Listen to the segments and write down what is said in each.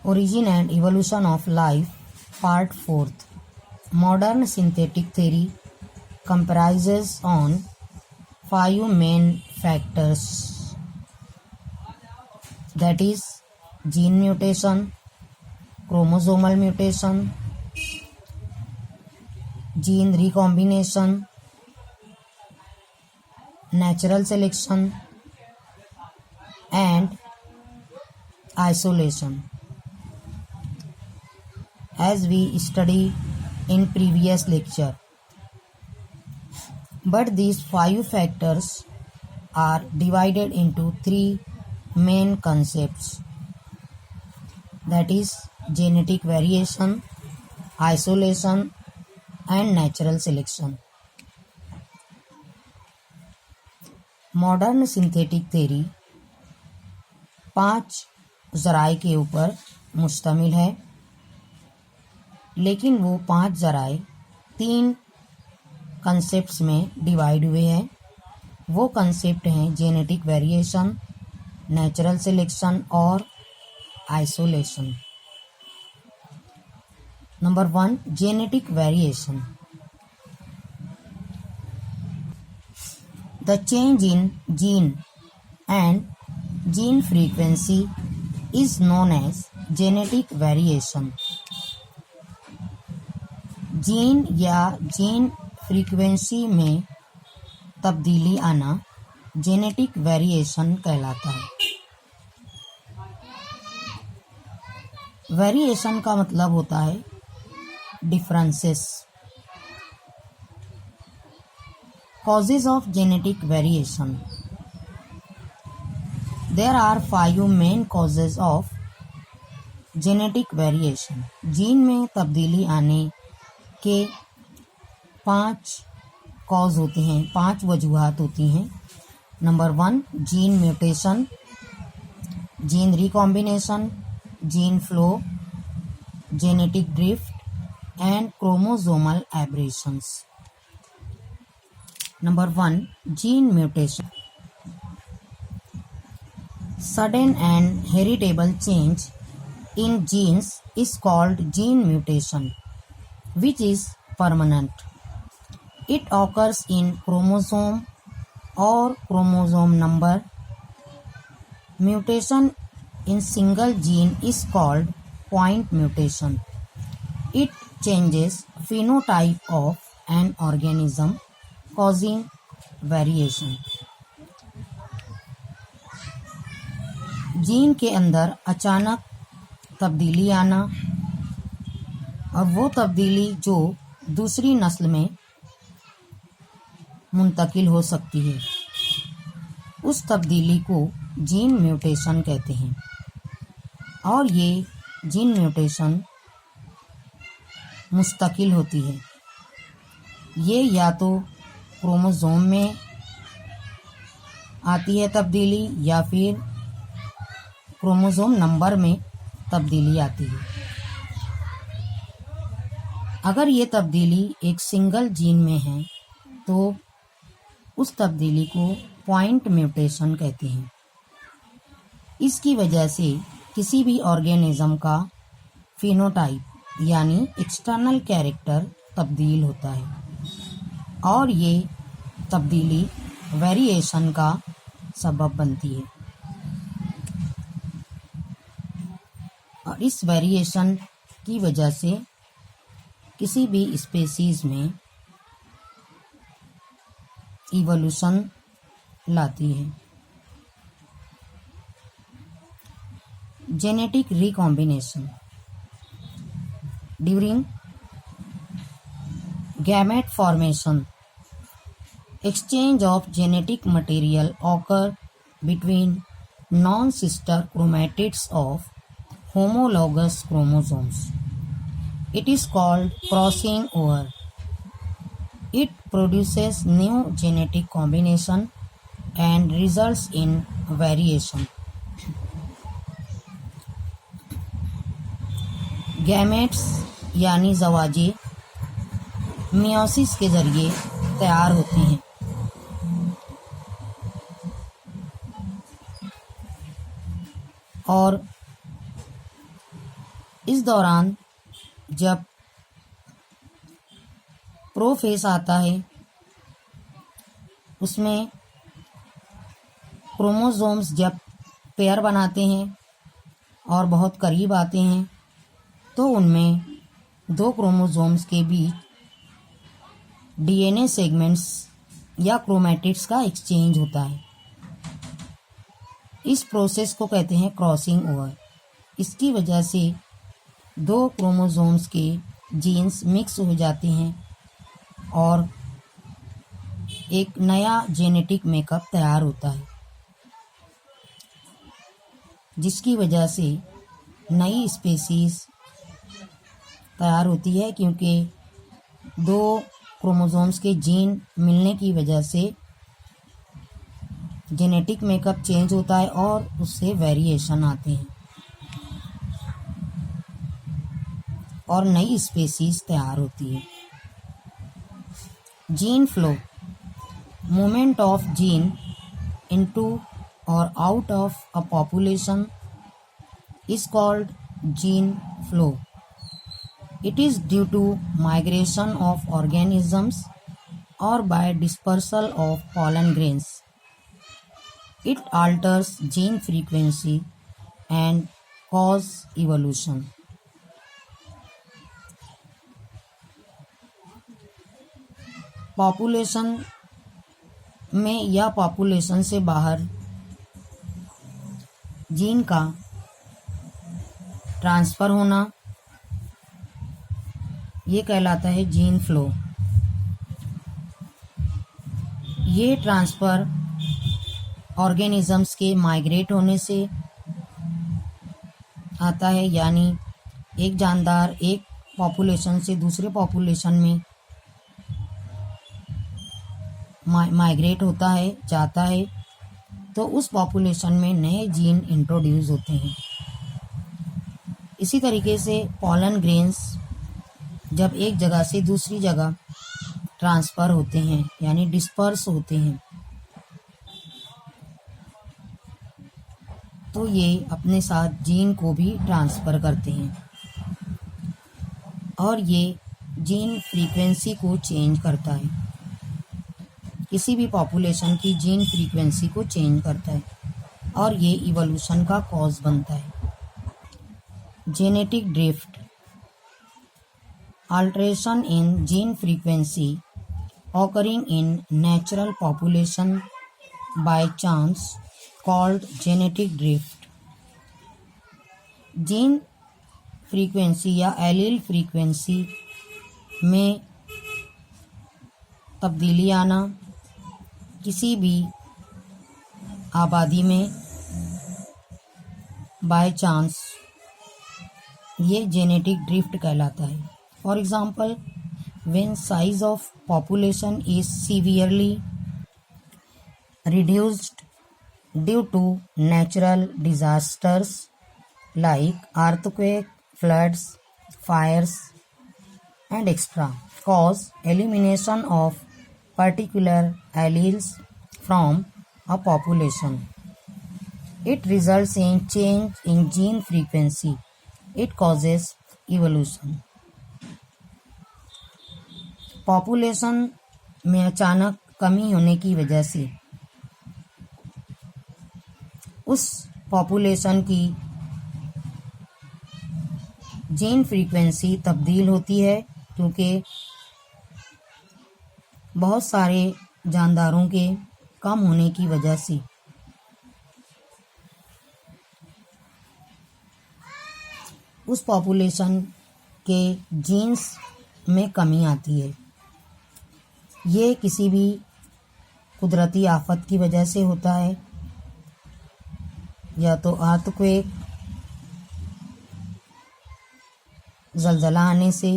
Origin and Evolution of Life, Part 4. Modern synthetic theory comprises on 5 main factors, that is gene mutation, chromosomal mutation, gene recombination, natural selection, and isolation. As we study in previous lecture, but these 5 factors are divided into 3 main concepts, that is genetic variation, isolation, and natural selection. Modern synthetic theory 5 ज़राए के ऊपर मुश्तमिल है, लेकिन वो 5 ज़राए 3 concepts में divide हुए हैं। वो कंसेप्ट हैं जेनेटिक वेरिएशन, नेचुरल सिलेक्शन और isolation. Number 1, genetic variation. The change in gene and gene frequency is known as genetic variation. Gene या जीन फ्रीक्वेंसी में तब्दीली आना जेनेटिक वेरिएशन कहलाता है। वेरिएशन का मतलब होता है differences. Causes of genetic variation. There are 5 main causes of genetic variation. Gene में तब्दीली आने के 5 कॉज होते हैं, 5 वजूहात होती हैं। Number 1, gene mutation, gene recombination, gene flow, genetic drift and chromosomal aberrations. Number 1, gene mutation. Sudden and heritable change in genes is called gene mutation, which is permanent. It occurs in chromosome or chromosome number. Mutation in single gene is called point mutation. It changes phenotype of an organism, causing variation. Gene के अंदर अचानक तब्दीली आना और वो तब्दीली जो दूसरी नस्ल में मुंतकिल हो सकती है, उस तब्दीली को जीन म्यूटेशन कहते हैं। और ये जीन म्यूटेशन मुस्तकिल होती है। ये या तो क्रोमोसोम में आती है तब्दीली या फिर क्रोमोसोम नंबर में तब्दीली आती है। अगर ये तब्दीली एक सिंगल जीन में है तो उस तब्दीली को पॉइंट म्यूटेशन कहते हैं। इसकी वजह से किसी भी ऑर्गेनिज्म का फिनोटाइप यानी एक्सटर्नल कैरेक्टर तब्दील होता है और ये तब्दीली वेरिएशन का सबब बनती है। और इस वेरिएशन की वजह से किसी भी स्पेसीज में इवोल्यूशन लाती है। Genetic recombination. During gamete formation, exchange of genetic material occur between non-sister chromatids of homologous chromosomes. It is called crossing over. It produces new genetic combination and results in variation. Gametes यानी ज़वाजे meiosis के जरिए तैयार होती हैं। और इस दौरान जब प्रोफेस आता है उसमें क्रोमोसोम्स जब पेयर बनाते हैं और बहुत करीब आते हैं तो उनमें दो क्रोमोसोम्स के बीच डीएनए सेगमेंट्स या क्रोमैटिड्स का एक्सचेंज होता है। इस प्रोसेस को कहते हैं क्रॉसिंग ओवर। इसकी वजह से दो क्रोमोसोम्स के जीन्स मिक्स हो जाते हैं और एक नया जेनेटिक मेकअप तैयार होता है, जिसकी वजह से नई स्पीसीज तैयार होती है, क्योंकि दो क्रोमोसोम्स के जीन मिलने की वजह से जेनेटिक मेकअप चेंज होता है और उससे वेरिएशन आते हैं और नई स्पीसीज तैयार होती है। Gene flow, movement of gene into और out of a population is called gene flow. It is due to migration of organisms or by dispersal of pollen grains. It alters gene frequency and cause evolution. Population में या population से बाहर gene का transfer होना, ये कहलाता है gene flow. ये ट्रांसफ़र ऑर्गेनिज़म्स के माइग्रेट होने से आता है, यानी एक जानदार एक पॉपुलेशन से दूसरे पॉपुलेशन में माइग्रेट होता है, जाता है, तो उस पॉपुलेशन में नए जीन इंट्रोड्यूस होते हैं। इसी तरीके से पॉलन ग्रेन्स जब एक जगह से दूसरी जगह ट्रांसफ़र होते हैं यानी डिस्पर्स होते हैं, तो ये अपने साथ जीन को भी ट्रांसफ़र करते हैं और ये जीन फ्रीक्वेंसी को चेंज करता है। किसी भी पॉपुलेशन की जीन फ्रीक्वेंसी को चेंज करता है और ये इवोल्यूशन का कॉज बनता है। Genetic drift, alteration in gene frequency occurring in natural population by chance called genetic drift. Gene frequency या एलील फ्रीक्वेंसी में तब्दीली आना किसी भी आबादी में बाय चांस, ये जेनेटिक ड्रिफ्ट कहलाता है। For example, when size of population is severely reduced due to natural disasters like earthquake, floods, fires and extra cause elimination of particular alleles from a population. It results in change in gene frequency. It causes evolution. Population में अचानक कमी होने की वजह से उस population की gene frequency तब्दील होती है, क्योंकि बहुत सारे जानदारों के कम होने की वजह से उस पॉपुलेशन के जीन्स में कमी आती है। ये किसी भी कुदरती आफत की वजह से होता है, या तो अर्थक्वेक, ज़लज़ला आने से,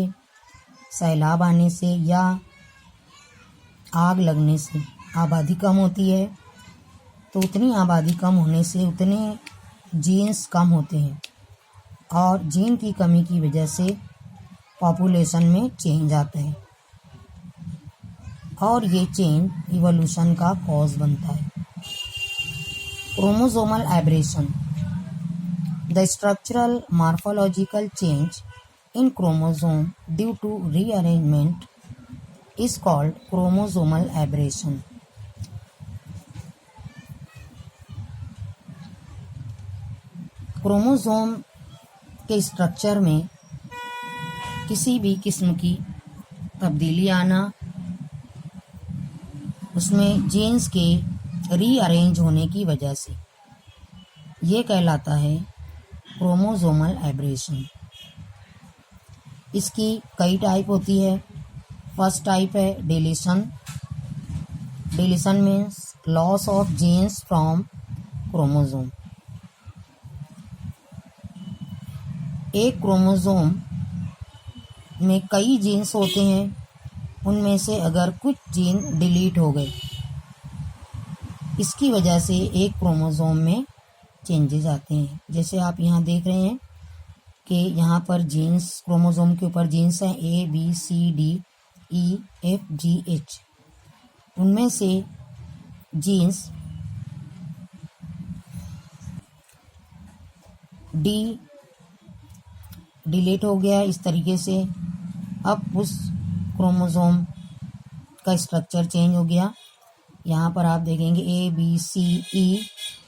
सैलाब आने से या आग लगने से। आबादी कम होती है तो उतनी आबादी कम होने से उतने जीन्स कम होते हैं और जीन की कमी की वजह से पॉपुलेशन में चेंज आता है और ये चेंज इवोल्यूशन का कॉज बनता है। Chromosomal aberration, The structural morphological change in chromosome due to rearrangement is called chromosomal aberration. Chromosome के स्ट्रक्चर में किसी भी किस्म की तब्दीली आना, उसमें जीन्स के रीअरेंज होने की वजह से, ये कहलाता है क्रोमोसोमल एब्रेशन। इसकी कई टाइप होती है। फर्स्ट टाइप है deletion. Deletion means loss of genes from chromosome. एक क्रोमोसोम में कई जीन्स होते हैं, उनमें से अगर कुछ जीन डिलीट हो गए, इसकी वजह से एक क्रोमोसोम में चेंजेस आते हैं। जैसे आप यहाँ देख रहे हैं कि यहाँ पर जीन्स, क्रोमोसोम के ऊपर जीन्स हैं A B C D E F G H। उनमें से जीन्स D डिलीट हो गया इस तरीके से। अब उस क्रोमोसोम का स्ट्रक्चर चेंज हो गया। यहाँ पर आप देखेंगे A B C E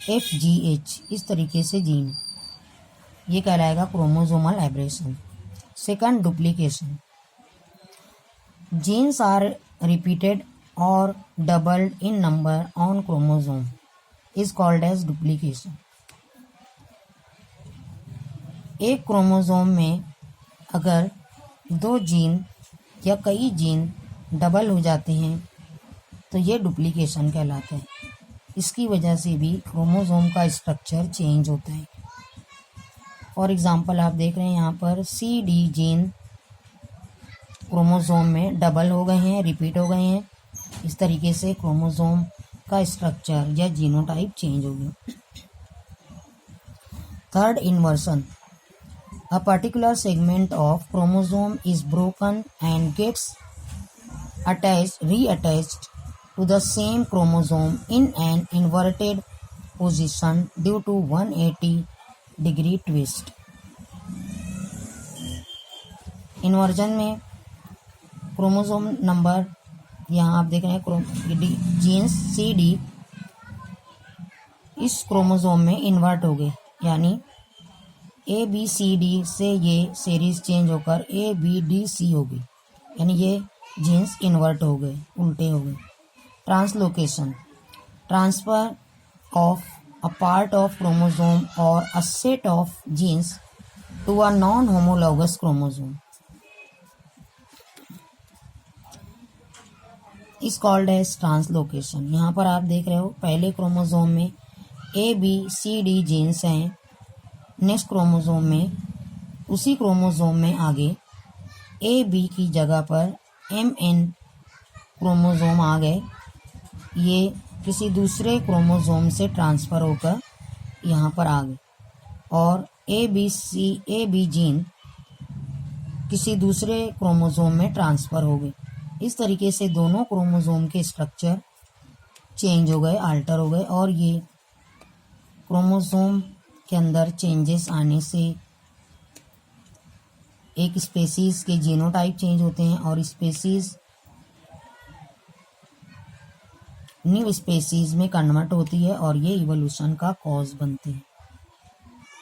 F G H, इस तरीके से जीन, ये कहलाएगा chromosomal aberration. Second, duplication. Genes are repeated और doubled in number on chromosome is called as duplication. एक क्रोमोसोम में अगर दो जीन या कई जीन डबल हो जाते हैं तो ये डुप्लीकेशन कहलाता है। इसकी वजह से भी क्रोमोसोम का स्ट्रक्चर चेंज होता है। फॉर एग्जांपल आप देख रहे हैं यहाँ पर CD जीन क्रोमोसोम में डबल हो गए हैं, रिपीट हो गए हैं। इस तरीके से क्रोमोसोम का स्ट्रक्चर या जीनोटाइप चेंज हो गया। Third, inversion. A particular segment of chromosome is broken and gets reattached to the same chromosome in an inverted position due to 180-degree twist. Inversion में क्रोमोसोम नंबर, यहाँ आप देख रहे हैं जीन्स CD इस chromosome में इन्वर्ट हो गए, यानी ABCD से ये सीरीज चेंज होकर ABDC हो गई, यानी ये जीन्स इन्वर्ट हो गए, उल्टे हो गए। Translocation, transfer of a part of chromosome और a set of genes to a non homologous chromosome is called as translocation. यहाँ पर आप देख रहे हो पहले क्रोमोसोम में ABCD जीन्स हैं, नेक्स्ट क्रोमोसोम में, उसी क्रोमोसोम में आगे AB की जगह पर MN क्रोमोसोम आ गए। ये किसी दूसरे क्रोमोसोम से ट्रांसफ़र होकर यहाँ पर आ गए और AB जीन किसी दूसरे क्रोमोसोम में ट्रांसफ़र हो गए। इस तरीके से दोनों क्रोमोसोम के स्ट्रक्चर चेंज हो गए, अल्टर हो गए, और ये क्रोमोसोम के अंदर चेंजेस आने से एक स्पेसीज के जीनोटाइप चेंज होते हैं और स्पेसीज न्यू स्पेसीज में कन्वर्ट होती है और ये इवोल्यूशन का कॉज बनते हैं।